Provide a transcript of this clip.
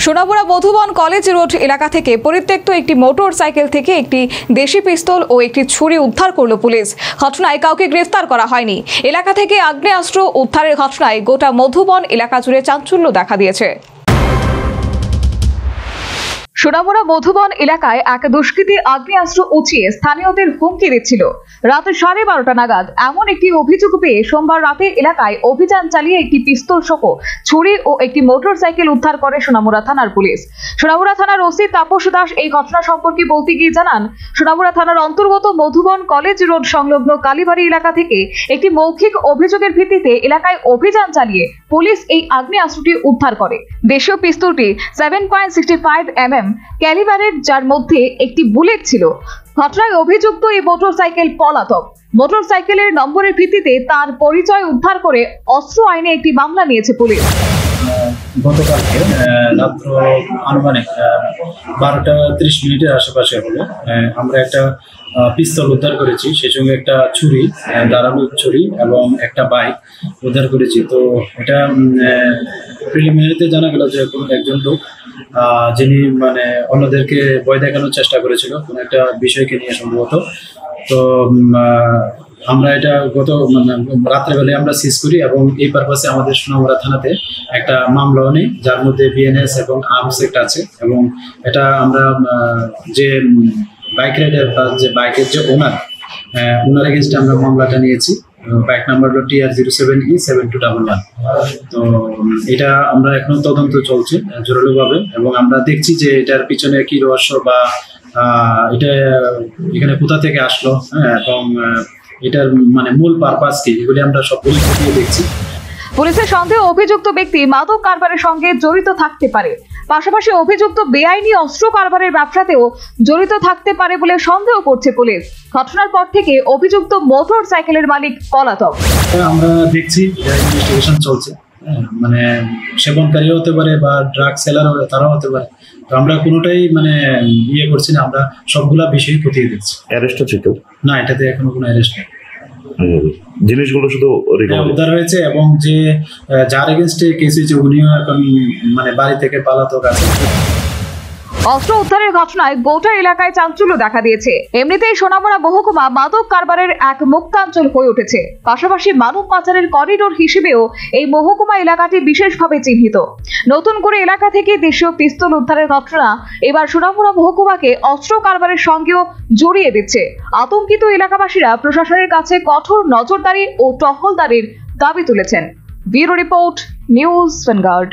Sonamura Madhuban college road এলাকা থেকে পরিত্যক্ত একটি মোটর সাইকেল থেকে একটি দেশি পিস্তল ও একটি ছুরি উদ্ধার করল পুলিশ। ঘটনায় কাউকে গ্রেফতার করা হয়নি। এলাকা থেকে আগ্নেয়াস্ত্র উদ্ধারের ঘটনায় গোটা মধুবন এলাকা জুড়ে চাঞ্চল্য দেখা দিয়েছে। সোনামুড়া মধুবন এলাকায় এক দুষ্কৃতী আগ্নেয়াস্ত্র উঁচিয়ে স্থানীয়দের হুমকি দিচ্ছিল। রাত 12:30 নাগাদ এমন একটি অভিযোগ পেয়ে সোমবার রাতে এলাকায় অভিযান চালিয়ে একটি পিস্তল সহ ছুরি ও একটি মোটর সাইকেল উদ্ধার করে সোনামুড়া থানার পুলিশ। সোনামুড়া থানার ওসি তাপস দাস এই ঘটনা সম্পর্কে বলতে গিয়ে জানান, সোনামুড়া থানার অন্তর্গত মধুবন কলেজ রোড সংলগ্ন কালীবাড়ি এলাকা থেকে একটি মৌখিক অভিযোগের ভিত্তিতে এলাকায় অভিযান চালিয়ে পুলিশ এই আগ্নেয়াস্ত্রটি উদ্ধার করে। দেশীয় পিস্তলটি 7.65 mm ক্যালিবারের, যার মধ্যে একটি বুলেট ছিল। ঘটনায় অভিযুক্ত এই মোটর সাইকেল পলাতক। মোটর সাইকেলের নম্বরের ভিত্তিতে তার পরিচয় উদ্ধার করে অস্ত্র আইনে একটি মামলা নিয়েছে পুলিশ। গতকালকে রাত্র আনুমানিক 12:30 আশেপাশে হলো আমরা একটা পিস্তল উদ্ধার করেছি, সেই সঙ্গে একটা ছুরি, ধারালো ছুরি এবং একটা বাইক উদ্ধার করেছি। তো এটা প্রিলিমিনারিতে জানা গেল যে কোনো একজন লোক যিনি অন্যদেরকে ভয় দেখানোর চেষ্টা করেছিল কোনো একটা বিষয়কে নিয়ে সম্ভবত। তো আমরা এটা গত রাত্রেবেলায় আমরা সিজ করি এবং এই পারপাসে আমাদের সোনামুড়া থানাতে একটা মামলাও নেই, যার মধ্যে বিএনএস এবং আর্মস অ্যাক্ট আছে। এবং এটা আমরা যে বাইক রাইডার বা যে বাইকের যে ওনার এগেনস্টে আমরা মামলাটা নিয়েছি। বাইক নাম্বার হলো TR07E7211। তো এটা আমরা এখন তদন্ত চলছে জোরালোভাবে এবং আমরা দেখছি যে এটার পিছনে কি রহস্য বা এটা এখানে কোথা থেকে আসলো, এবং এটার মূল পারপাস কি, এগুলি আমরা সবগুলি খতিয়ে দেখছি। পুলিশের সন্দেহ অভিযুক্ত ব্যক্তি মাদক কারবারের সঙ্গে জড়িত থাকতে পারে। পাশাপাশি অভিযুক্ত বেআইনি অস্ত্র কারবারের ব্যবসাতেও জড়িত থাকতে পারে বলে সন্দেহ করছে পুলিশ। ঘটনার পর থেকে অভিযুক্ত মোটর সাইকেলের মালিক পলাতক। আমরা দেখছি ইনভেস্টিগেশন চলছে, সেবনকারীও হতে পারে বা ড্রাগ সেলার তারাও হতে পারে। তো আমরা কোনোটাই ইয়ে করছি না, আমরা সবগুলা বিষয় খতিয়ে দেখছি। অ্যারেস্ট হচ্ছে কেউ? না, এটাতে এখনো কোনো অ্যারেস্ট নেই। জিনিসগুলো শুধু উদ্ধার হয়েছে এবং যে যার এগেনস্টে কেস হয়েছে উনিও এখন বাড়ি থেকে পালাতক আছে। অস্ত্র উদ্ধারের ঘটনায় গোটা এলাকায় চাঞ্চল্য দেখা দিয়েছে। এমনিতেই সোনামুড়া মহকুমা মাদক কারবারের এক মুক্তাঞ্চল হয়ে উঠেছে। পাশাপাশি মানব পাচারের করিডোর হিসেবেও এই মহকুমা এলাকাটি বিশেষভাবে চিহ্নিত। নতুন করে এলাকা থেকে দেশীয় পিস্তল উদ্ধারের ঘটনা এবার সোনামুড়া মহকুমাকে অস্ত্র কারবারের সঙ্গেও জড়িয়ে দিচ্ছে। আতঙ্কিত এলাকাবাসীরা প্রশাসনের কাছে কঠোর নজরদারি ও টহলদারির দাবি তুলেছেন। Bureau report, news vanguard.